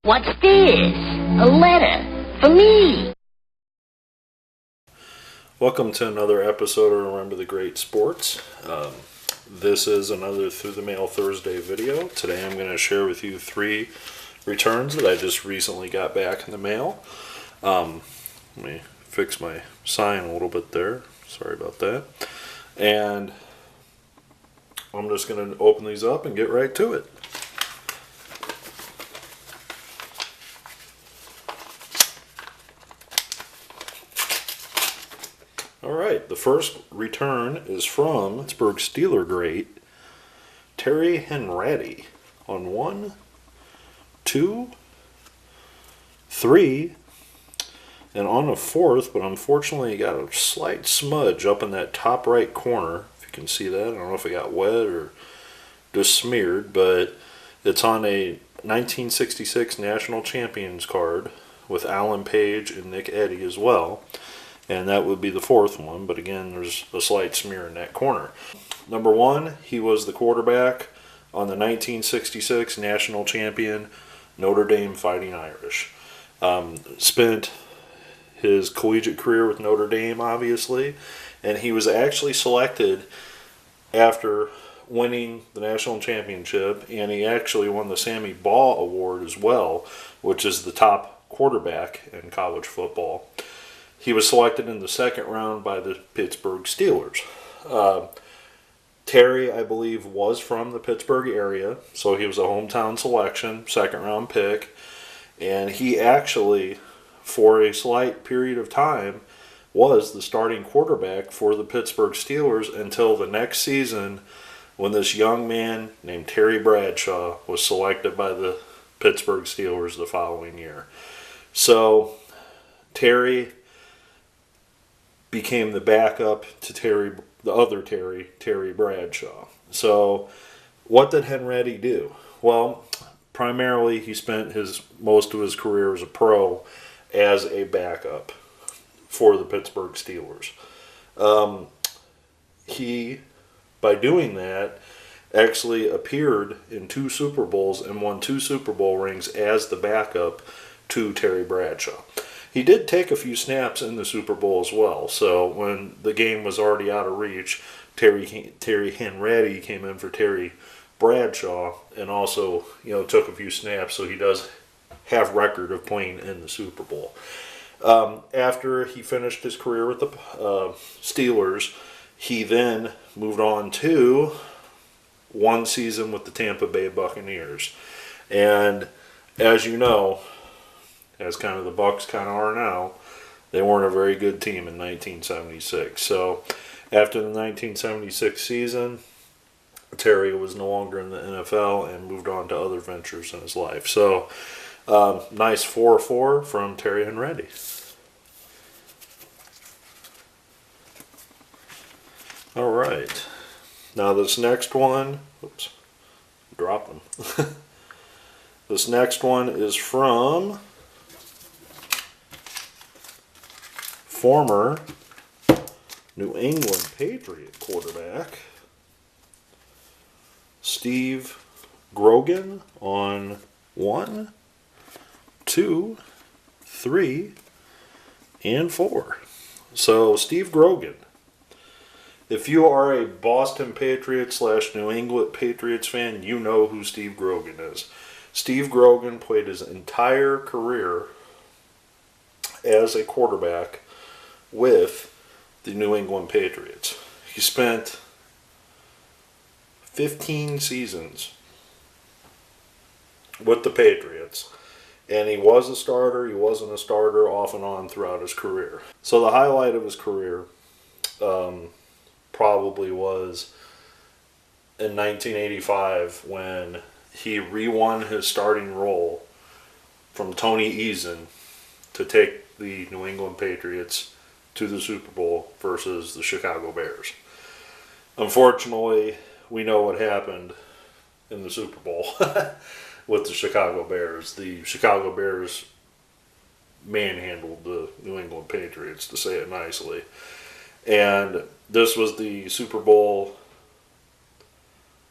What's this? A letter for me. Welcome to another episode of Remember the Great Sports. This is another Through the Mail Thursday video. Today I'm going to share with you 3 returns that I just recently got back in the mail. Let me fix my sign a little bit there. Sorry about that. And I'm just going to open these up and get right to it. Alright, the first return is from Pittsburgh Steeler great Terry Hanratty on 1, 2, 3, and on a 4th, but unfortunately he got a slight smudge up in that top right corner. If you can see that, I don't know if it got wet or just smeared, but it's on a 1966 National Champions card with Alan Page and Nick Eddy as well. And that would be the 4th one, but again, there's a slight smear in that corner. Number 1, he was the quarterback on the 1966 National Champion Notre Dame Fighting Irish. Spent his collegiate career with Notre Dame, obviously, and he was actually selected after winning the national championship, and he actually won the Sammy Baugh Award as well, which is the top quarterback in college football. He was selected in the 2nd round by the Pittsburgh Steelers. Terry, I believe, was from the Pittsburgh area, so he was a hometown selection, 2nd round pick. And he actually, for a slight period of time, was the starting quarterback for the Pittsburgh Steelers until the next season when this young man named Terry Bradshaw was selected by the Pittsburgh Steelers the following year. So, Terry became the backup to the other Terry Bradshaw. So, what did Hanratty do? Well, primarily he spent most of his career as a pro as a backup for the Pittsburgh Steelers. He, by doing that, actually appeared in 2 Super Bowls and won 2 Super Bowl rings as the backup to Terry Bradshaw. He did take a few snaps in the Super Bowl as well. So when the game was already out of reach, Terry Hanratty came in for Terry Bradshaw and also, took a few snaps. So he does have record of playing in the Super Bowl. After he finished his career with the Steelers, he then moved on to 1 season with the Tampa Bay Buccaneers. And as you know, as kind of the Bucs kind of are now, they weren't a very good team in 1976. So after the 1976 season, Terry was no longer in the NFL and moved on to other ventures in his life. So nice 4-4 from Terry Hanratty. All right. Now this next one, oops, dropped them. This next one is from former New England Patriot quarterback Steve Grogan on 1, 2, 3, and 4. So Steve Grogan, if you are a Boston Patriots / New England Patriots fan, you know who Steve Grogan is. Steve Grogan played his entire career as a quarterback with the New England Patriots. He spent 15 seasons with the Patriots, and he was a starter, he wasn't a starter, off and on throughout his career. So the highlight of his career probably was in 1985 when he re-won his starting role from Tony Eason to take the New England Patriots to the Super Bowl versus the Chicago Bears. Unfortunately, we know what happened in the Super Bowl with the Chicago Bears. The Chicago Bears manhandled the New England Patriots, to say it nicely. And this was the Super Bowl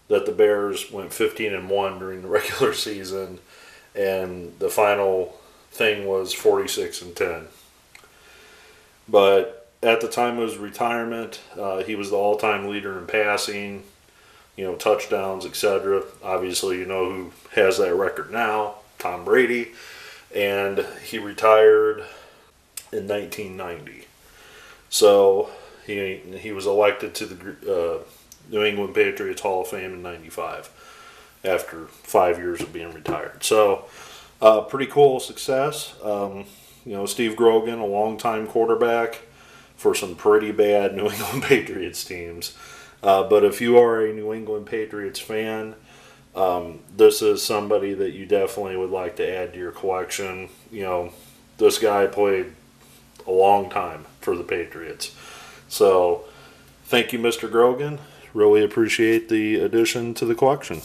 that the Bears went 15-1 during the regular season, and the final thing was 46-10. But at the time of his retirement, he was the all-time leader in passing, touchdowns, etc. Obviously, you know who has that record now, Tom Brady, and he retired in 1990. So he was elected to the New England Patriots Hall of Fame in 95 after 5 years of being retired. So pretty cool success. Steve Grogan, a longtime quarterback for some pretty bad New England Patriots teams. But if you are a New England Patriots fan, this is somebody that you definitely would like to add to your collection. This guy played a long time for the Patriots. So thank you, Mr. Grogan. Really appreciate the addition to the collection.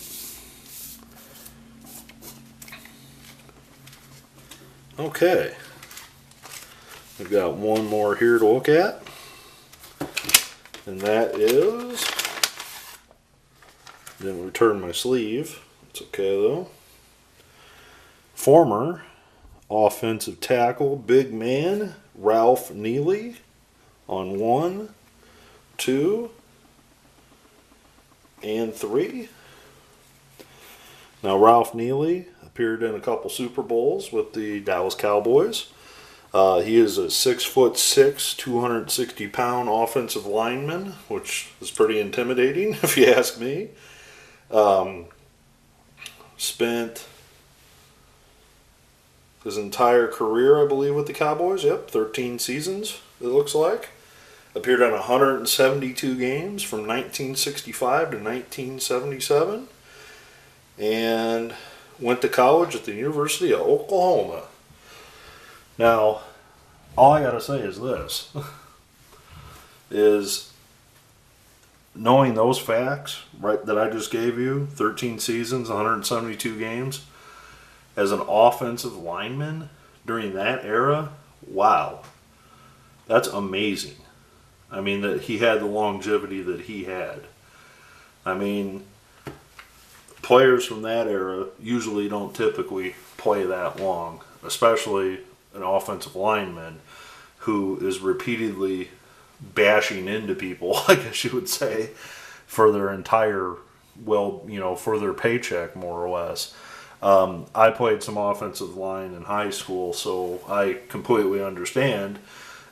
Okay. We've got one more here to look at. And that is, didn't return my sleeve. It's okay though. Former offensive tackle, big man, Ralph Neely on 1, 2, and 3. Now Ralph Neely appeared in a couple Super Bowls with the Dallas Cowboys. He is a 6'6", 260-pound offensive lineman, which is pretty intimidating if you ask me. Spent his entire career, I believe, with the Cowboys. Yep, 13 seasons, it looks like. Appeared on 172 games from 1965 to 1977. And went to college at the University of Oklahoma. Now, all I gotta say is this, is knowing those facts, right, that I just gave you, 13 seasons, 172 games, as an offensive lineman during that era, wow, that's amazing. I mean, that he had the longevity that he had. I mean, players from that era usually don't typically play that long, especially an offensive lineman who is repeatedly bashing into people, I guess you would say, for their entire, for their paycheck, more or less. I played some offensive line in high school, so I completely understand,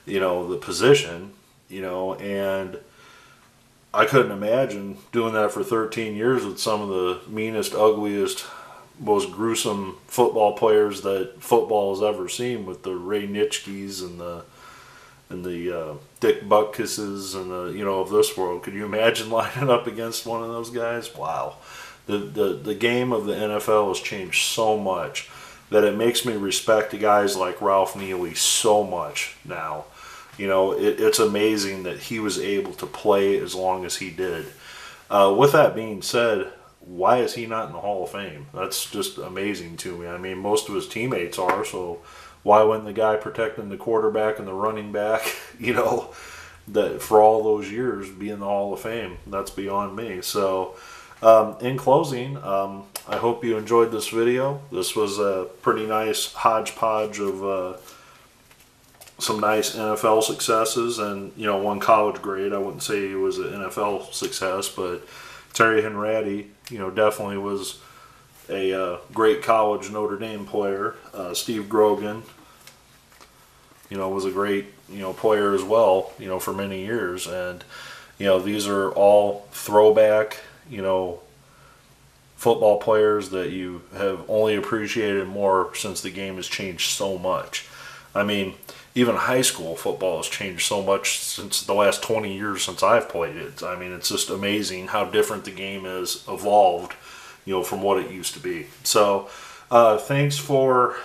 the position, and I couldn't imagine doing that for 13 years with some of the meanest, ugliest, most gruesome football players that football has ever seen, with the Ray Nitschkes and the Dick Butkusses and of this world. Could you imagine lining up against one of those guys? Wow. The game of the NFL has changed so much that it makes me respect the guys like Ralph Neely so much now. It's amazing that he was able to play as long as he did. With that being said, why is he not in the Hall of Fame? That's just amazing to me. I mean, most of his teammates are, so why wouldn't the guy protecting the quarterback and the running back, that for all those years be in the Hall of Fame? That's beyond me. So, in closing, I hope you enjoyed this video. This was a pretty nice hodgepodge of some nice NFL successes and, one college grade. I wouldn't say he was an NFL success, but Terry Hanratty, definitely was a great college Notre Dame player. Steve Grogan, was a great, player as well, for many years. And, these are all throwback, football players that you have only appreciated more since the game has changed so much. I mean, even high school football has changed so much since the last 20 years since I've played it. I mean, it's just amazing how different the game has evolved, from what it used to be. So, thanks for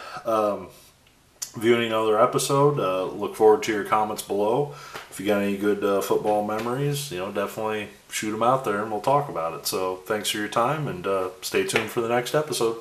viewing another episode. Look forward to your comments below. If you got any good football memories, definitely shoot them out there and we'll talk about it. So, thanks for your time and stay tuned for the next episode.